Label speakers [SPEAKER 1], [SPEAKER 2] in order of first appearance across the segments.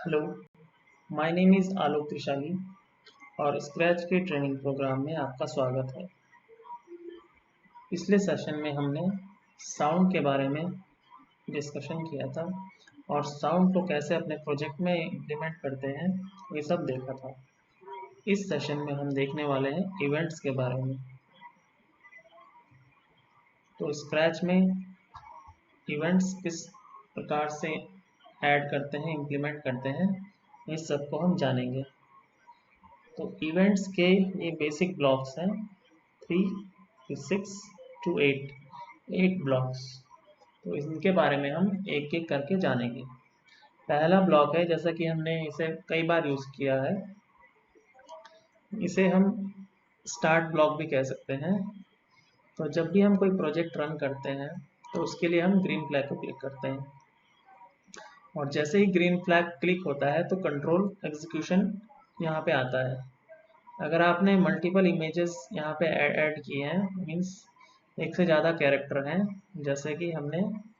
[SPEAKER 1] Hello, my name is आलोक त्रिशाली और scratch के training programme में आपका स्वागत है। पिछले सेशन में हमने साउंड के बारे में डिस्कशन किया था और साउंड को कैसे अपने प्रोजेक्ट में इम्प्लीमेंट करते हैं ये सब देखा था। इस सेशन में हम देखने वाले हैं इवेंट्स के बारे में। तो स्क्रैच में इवेंट्स किस प्रकार से ऐड करते हैं, इम्प्लीमेंट करते हैं, इस सब को हम जानेंगे। तो इवेंट्स के ये बेसिक ब्लॉक्स हैं 3 to 6 to 8 ब्लॉक्स। तो इनके बारे में हम एक एक करके जानेंगे। पहला ब्लॉक है, जैसा कि हमने इसे कई बार यूज़ किया है, इसे हम स्टार्ट ब्लॉक भी कह सकते हैं। तो जब भी हम कोई प्रोजेक्ट रन करते हैं तो उसके लिए हम ग्रीन फ्लैग को क्लिक करते हैं और जैसे ही ग्रीन फ्लैग क्लिक होता है तो कंट्रोल एग्जीक्यूशन यहाँ पे आता है। अगर आपने मल्टीपल इमेजेस यहाँ पे ऐड किए हैं, मीन्स एक से ज़्यादा कैरेक्टर हैं, जैसे कि हमने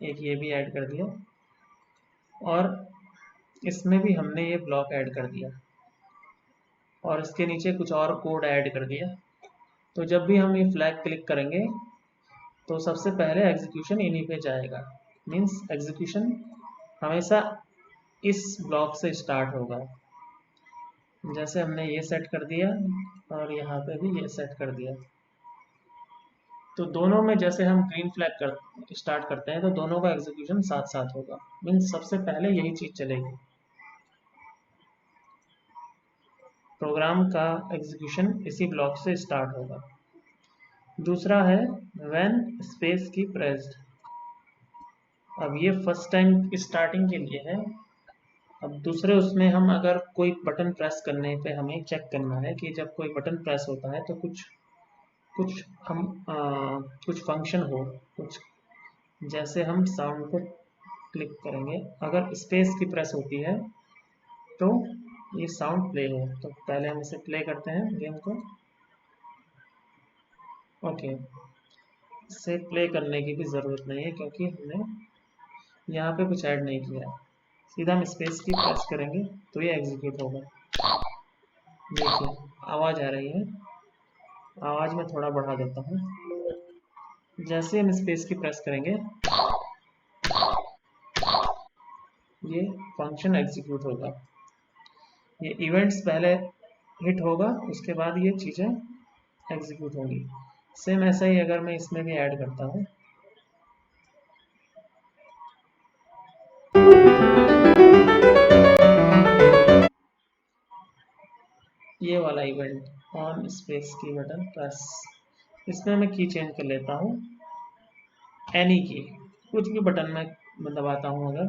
[SPEAKER 1] एक ये भी ऐड कर दिया और इसमें भी हमने ये ब्लॉक ऐड कर दिया और इसके नीचे कुछ और कोड ऐड कर दिया। तो जब भी हम ये फ्लैग क्लिक करेंगे तो सबसे पहले एग्जीक्यूशन इन्हीं पे जाएगा। मीन्स एग्जीक्यूशन हमेशा इस ब्लॉक से स्टार्ट होगा। जैसे हमने ये सेट कर दिया और यहाँ पे भी ये सेट कर दिया, तो दोनों में जैसे हम ग्रीन फ्लैग स्टार्ट करते हैं तो दोनों का एग्जीक्यूशन साथ साथ होगा। मीन्स सबसे पहले यही चीज़ चलेगी, प्रोग्राम का एग्जीक्यूशन इसी ब्लॉक से स्टार्ट होगा। दूसरा है व्हेन स्पेस की प्रेस्ड। अब ये फर्स्ट टाइम स्टार्टिंग के लिए है। अब दूसरे उसमें हम अगर कोई बटन प्रेस करने पे हमें चेक करना है कि जब कोई बटन प्रेस होता है तो कुछ कुछ हम कुछ फंक्शन हो, कुछ जैसे हम साउंड को क्लिक करेंगे, अगर स्पेस की प्रेस होती है तो ये साउंड प्ले हो। तो पहले हम इसे प्ले करते हैं गेम को। ओके, इसे प्ले करने की भी ज़रूरत नहीं है क्योंकि हमने यहाँ पे कुछ ऐड नहीं किया है। सीधा हम स्पेस की प्रेस करेंगे तो ये एग्जीक्यूट होगा। देखिए आवाज़ आ रही है, आवाज़ में थोड़ा बढ़ा देता हूँ। जैसे हम स्पेस की प्रेस करेंगे ये फंक्शन एग्जीक्यूट होगा। ये इवेंट्स पहले हिट होगा, उसके बाद ये चीज़ें एग्जीक्यूट होंगी। सेम ऐसा ही अगर मैं इसमें भी ऐड करता हूँ, ये वाला इवेंट ऑन स्पेस की बटन प्रेस, इसमें मैं की चेंज कर लेता हूँ एनी की, कुछ भी बटन में दबाता हूँ अगर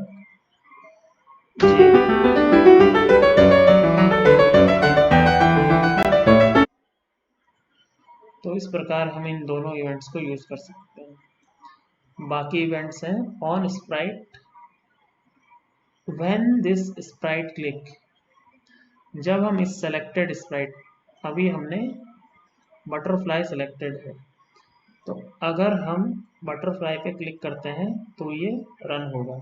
[SPEAKER 1] तो इस प्रकार हम इन दोनों इवेंट्स को यूज़ कर सकते हैं। बाकी इवेंट्स हैं on Sprite, when this Sprite click, जब हम इस सेलेक्टेड स्प्राइट, अभी हमने बटरफ्लाई सेलेक्टेड है, तो अगर हम बटरफ्लाई पे क्लिक करते हैं तो ये रन होगा।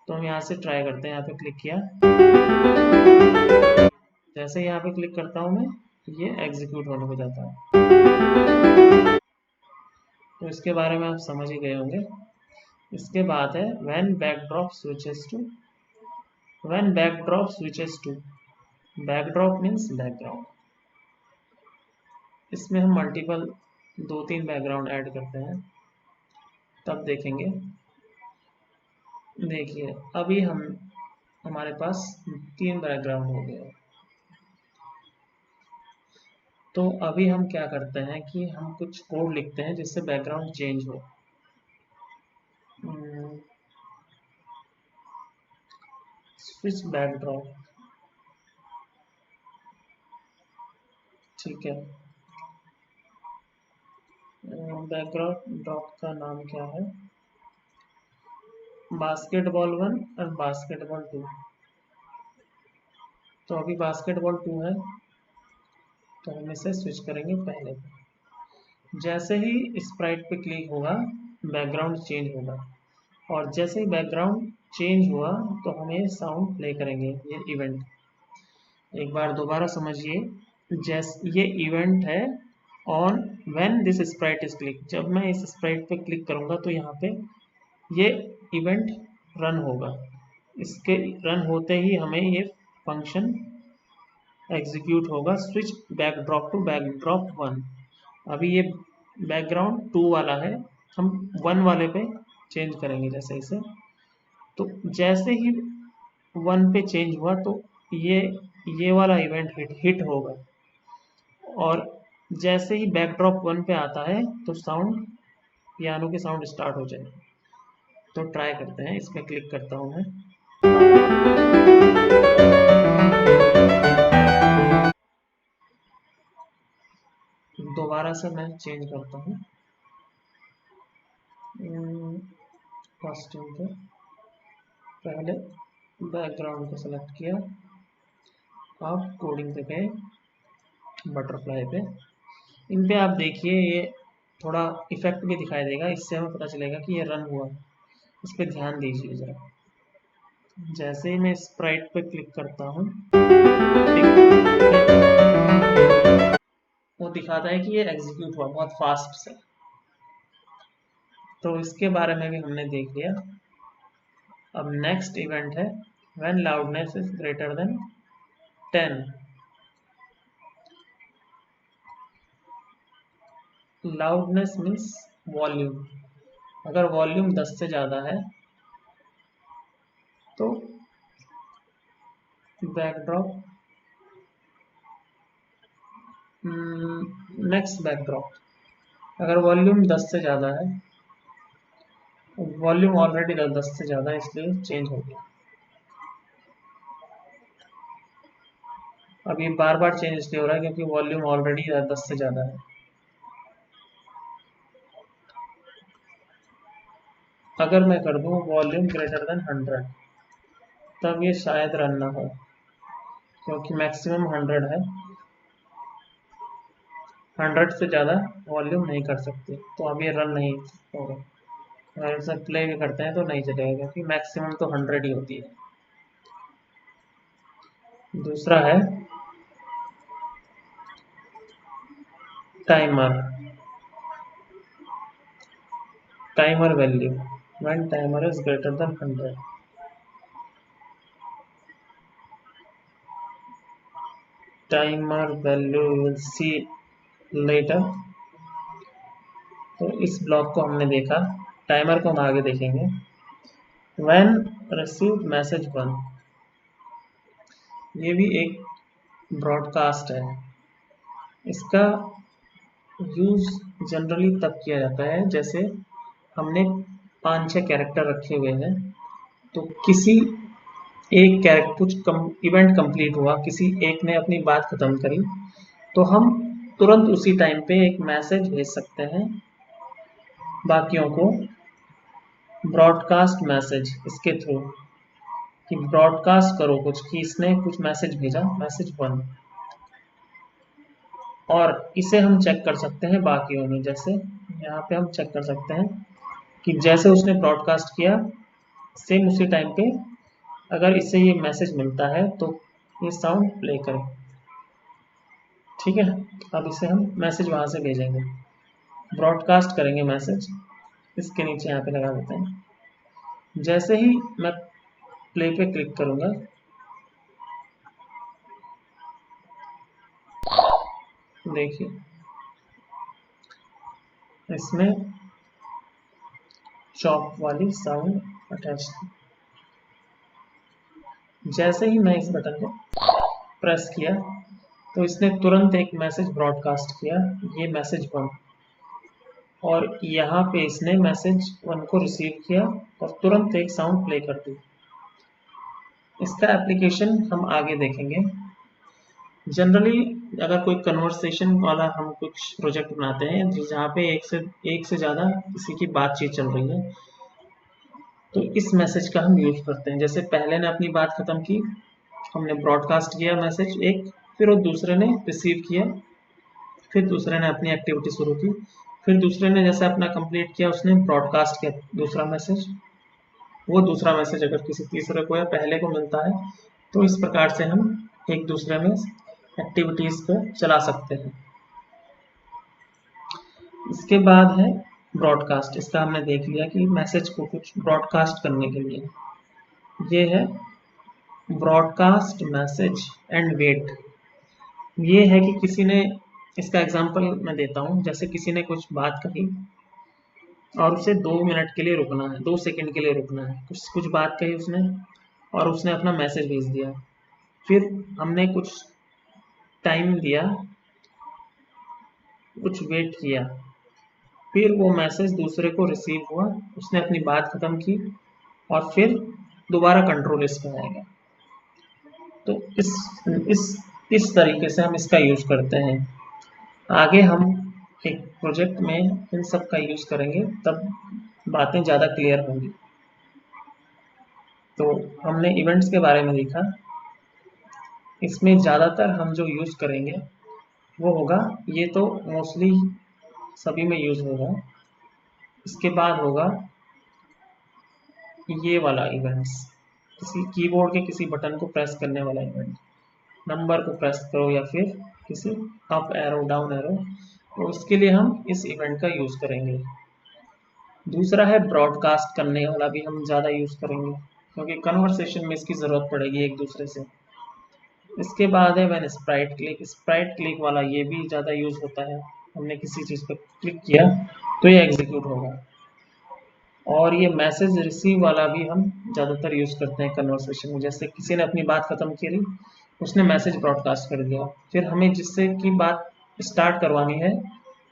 [SPEAKER 1] तो हम यहाँ से ट्राई करते हैं, यहाँ पे क्लिक किया, जैसे यहाँ पे क्लिक करता हूँ मैं, ये एग्जीक्यूट होने को जाता है। तो इसके बारे में आप समझ ही गए होंगे। इसके बाद है when backdrop switches to, when backdrop switches to, backdrop means background. इसमें हम मल्टीपल 2-3 बैकग्राउंड ऐड करते हैं, तब देखेंगे। देखिए अभी हमारे पास 3 बैकग्राउंड हो गए। तो अभी हम क्या करते हैं कि हम कुछ कोड लिखते हैं जिससे बैकग्राउंड चेंज हो। स्विच बैकड्रॉप, ठीक है। बैकग्राउंड ड्रॉप का नाम क्या है, बास्केटबॉल 1 और बास्केटबॉल 2। तो अभी बास्केटबॉल 2 है तो हम इसे स्विच करेंगे पहले। जैसे ही स्प्राइट पे क्लिक होगा बैकग्राउंड चेंज होगा और जैसे ही बैकग्राउंड चेंज हुआ तो हम ये साउंड प्ले करेंगे, ये इवेंट। एक बार दोबारा समझिए, जैसे ये इवेंट है on when this Sprite is click. जब मैं इस स्प्राइट पे क्लिक करूंगा तो यहाँ पे ये इवेंट रन होगा। इसके रन होते ही हमें ये फंक्शन एग्जीक्यूट होगा, स्विच बैकड्रॉप टू बैकड्रॉप 1। अभी ये बैकग्राउंड 2 वाला है, हम 1 वाले पे चेंज करेंगे जैसे इसे। तो जैसे ही 1 पे चेंज हुआ तो ये वाला इवेंट हिट होगा, और जैसे ही बैकड्रॉप 1 पे आता है तो साउंड, पियानो के साउंड स्टार्ट हो जाएगा। तो ट्राई करते हैं, इस पे क्लिक करता हूँ मैं। दोबारा से मैं चेंज करता हूँ कॉस्ट्यूम पे। पहले बैकग्राउंड को सेलेक्ट किया, अब कोडिंग पे गए, बटरफ्लाई पे। इन पे आप देखिए ये थोड़ा इफेक्ट भी दिखाई देगा, इससे हमें पता चलेगा कि ये रन हुआ। इस पे ध्यान दीजिए जरा। जैसे ही मैं स्प्राइट पे क्लिक करता हूँ, वो दिखाता है कि ये एग्जीक्यूट हुआ बहुत फास्ट से। तो इसके बारे में भी हमने देख लिया। अब नेक्स्ट इवेंट है when loudness is greater then 10। Loudness means volume. अगर वॉल्यूम 10 से ज़्यादा है तो बैकड्रॉप, नेक्स्ट बैकड्रॉप। अगर वॉल्यूम 10 से ज़्यादा है, वॉल्यूम ऑलरेडी 10 से ज़्यादा है इसलिए चेंज हो गया। अब ये बार बार चेंज इसलिए हो रहा है क्योंकि वॉल्यूम ऑलरेडी 10 से ज़्यादा है। अगर मैं कर दूँ वॉल्यूम ग्रेटर देन 100, तब ये शायद रन ना हो, क्योंकि मैक्सिमम 100 है। 100 से ज़्यादा वॉल्यूम नहीं कर सकते, तो अब ये रन नहीं होगा। अगर इसे प्ले भी करते हैं तो नहीं चलेगा क्योंकि मैक्सिमम तो 100 ही होती है। दूसरा है timer. Timer value when timer is greater than 100। Timer value will see later. तो इस ब्लॉक को हमने देखा, टाइमर को हम आगे देखेंगे। व्हेन रिसीव्ड मैसेज 1, ये भी एक ब्रॉडकास्ट है। इसका यूज जनरली तब किया जाता है जैसे हमने 5-6 कैरेक्टर रखे हुए हैं, तो किसी एक कैरेक्टर कुछ इवेंट कंप्लीट हुआ, किसी एक ने अपनी बात खत्म करी, तो हम तुरंत उसी टाइम पे एक मैसेज भेज सकते हैं बाकियों को, ब्रॉडकास्ट मैसेज इसके थ्रू, कि ब्रॉडकास्ट करो कुछ, कि इसने कुछ मैसेज भेजा, मैसेज 1। और इसे हम चेक कर सकते हैं बाकियों में, जैसे यहाँ पे हम चेक कर सकते हैं कि जैसे उसने ब्रॉडकास्ट किया सेम उसी टाइम पे अगर इससे ये मैसेज मिलता है तो ये साउंड प्ले करें। ठीक है, अब इसे हम मैसेज वहाँ से भेजेंगे, ब्रॉडकास्ट करेंगे मैसेज। इसके नीचे यहाँ पे लगा देते हैं। जैसे ही मैं प्ले पे क्लिक करूँगा, देखिए इसमें चॉप वाली साउंड अटैच थी। जैसे ही मैं इस बटन को प्रेस किया तो इसने तुरंत एक मैसेज ब्रॉडकास्ट किया, ये मैसेज 1, और यहाँ पे इसने मैसेज 1 को रिसीव किया और तुरंत एक साउंड प्ले कर दी। इसका एप्लीकेशन हम आगे देखेंगे। जनरली अगर कोई कन्वर्सेशन वाला हम कुछ प्रोजेक्ट बनाते हैं जहाँ पे एक से ज़्यादा किसी की बातचीत चल रही है, तो इस मैसेज का हम यूज़ करते हैं। जैसे पहले ने अपनी बात ख़त्म की, हमने ब्रॉडकास्ट किया मैसेज एक, फिर वो दूसरे ने रिसीव किया, फिर दूसरे ने अपनी एक्टिविटी शुरू की, फिर दूसरे ने जैसे अपना कंप्लीट किया उसने ब्रॉडकास्ट किया दूसरा मैसेज, वो दूसरा मैसेज अगर किसी तीसरे को या पहले को मिलता है तो इस प्रकार से हम एक दूसरे में एक्टिविटीज को चला सकते हैं। इसके बाद है ब्रॉडकास्ट। इसका हमने देख लिया कि मैसेज को कुछ ब्रॉडकास्ट करने के लिए ये है ब्रॉडकास्ट मैसेज एंड वेट। ये है कि किसी ने, इसका एग्जांपल मैं देता हूँ, जैसे किसी ने कुछ बात कही और उसे 2 मिनट के लिए रुकना है, 2 सेकंड के लिए रुकना है, कुछ बात कही उसने और उसने अपना मैसेज भेज दिया। फिर हमने कुछ टाइम दिया, कुछ वेट किया, फिर वो मैसेज दूसरे को रिसीव हुआ, उसने अपनी बात खत्म की और फिर दोबारा कंट्रोल इस पर आएगा। तो इस तरीके से हम इसका यूज करते हैं। आगे हम एक प्रोजेक्ट में इन सब का यूज करेंगे, तब बातें ज़्यादा क्लियर होंगी। तो हमने इवेंट्स के बारे में देखा। इसमें ज़्यादातर हम जो यूज करेंगे वो होगा, ये तो मोस्टली सभी में यूज होगा। इसके बाद होगा ये वाला इवेंट्स, किसी कीबोर्ड के किसी बटन को प्रेस करने वाला इवेंट, नंबर को प्रेस करो या फिर किसी अप एरो डाउन एरो, तो उसके लिए हम इस इवेंट का यूज करेंगे। दूसरा है ब्रॉडकास्ट करने वाला, भी हम ज़्यादा यूज करेंगे क्योंकि कन्वर्सेशन में इसकी ज़रूरत पड़ेगी एक दूसरे से। इसके बाद है when Sprite click. Sprite click वाला ये भी ज़्यादा यूज होता है, हमने किसी चीज़ पर क्लिक किया तो ये एग्जीक्यूट होगा। और ये मैसेज रिसीव वाला भी हम ज़्यादातर यूज़ करते हैं कन्वर्सेशन में। जैसे किसी ने अपनी बात ख़त्म करी, उसने मैसेज ब्रॉडकास्ट कर दिया, फिर हमें जिससे की बात स्टार्ट करवानी है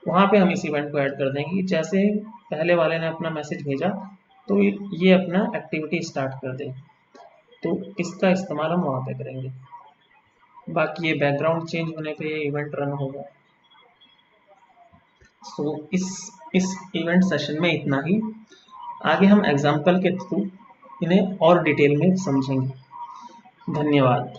[SPEAKER 1] वहाँ पे हम इस इवेंट को ऐड कर देंगे। जैसे पहले वाले ने अपना मैसेज भेजा तो ये अपना एक्टिविटी स्टार्ट कर दे, तो इसका इस्तेमाल हम वहाँ पे करेंगे। बाकी ये बैकग्राउंड चेंज होने पे ये इवेंट रन होगा। सो इस इवेंट सेशन में इतना ही। आगे हम एग्जाम्पल के थ्रू इन्हें और डिटेल में समझेंगे। धन्यवाद।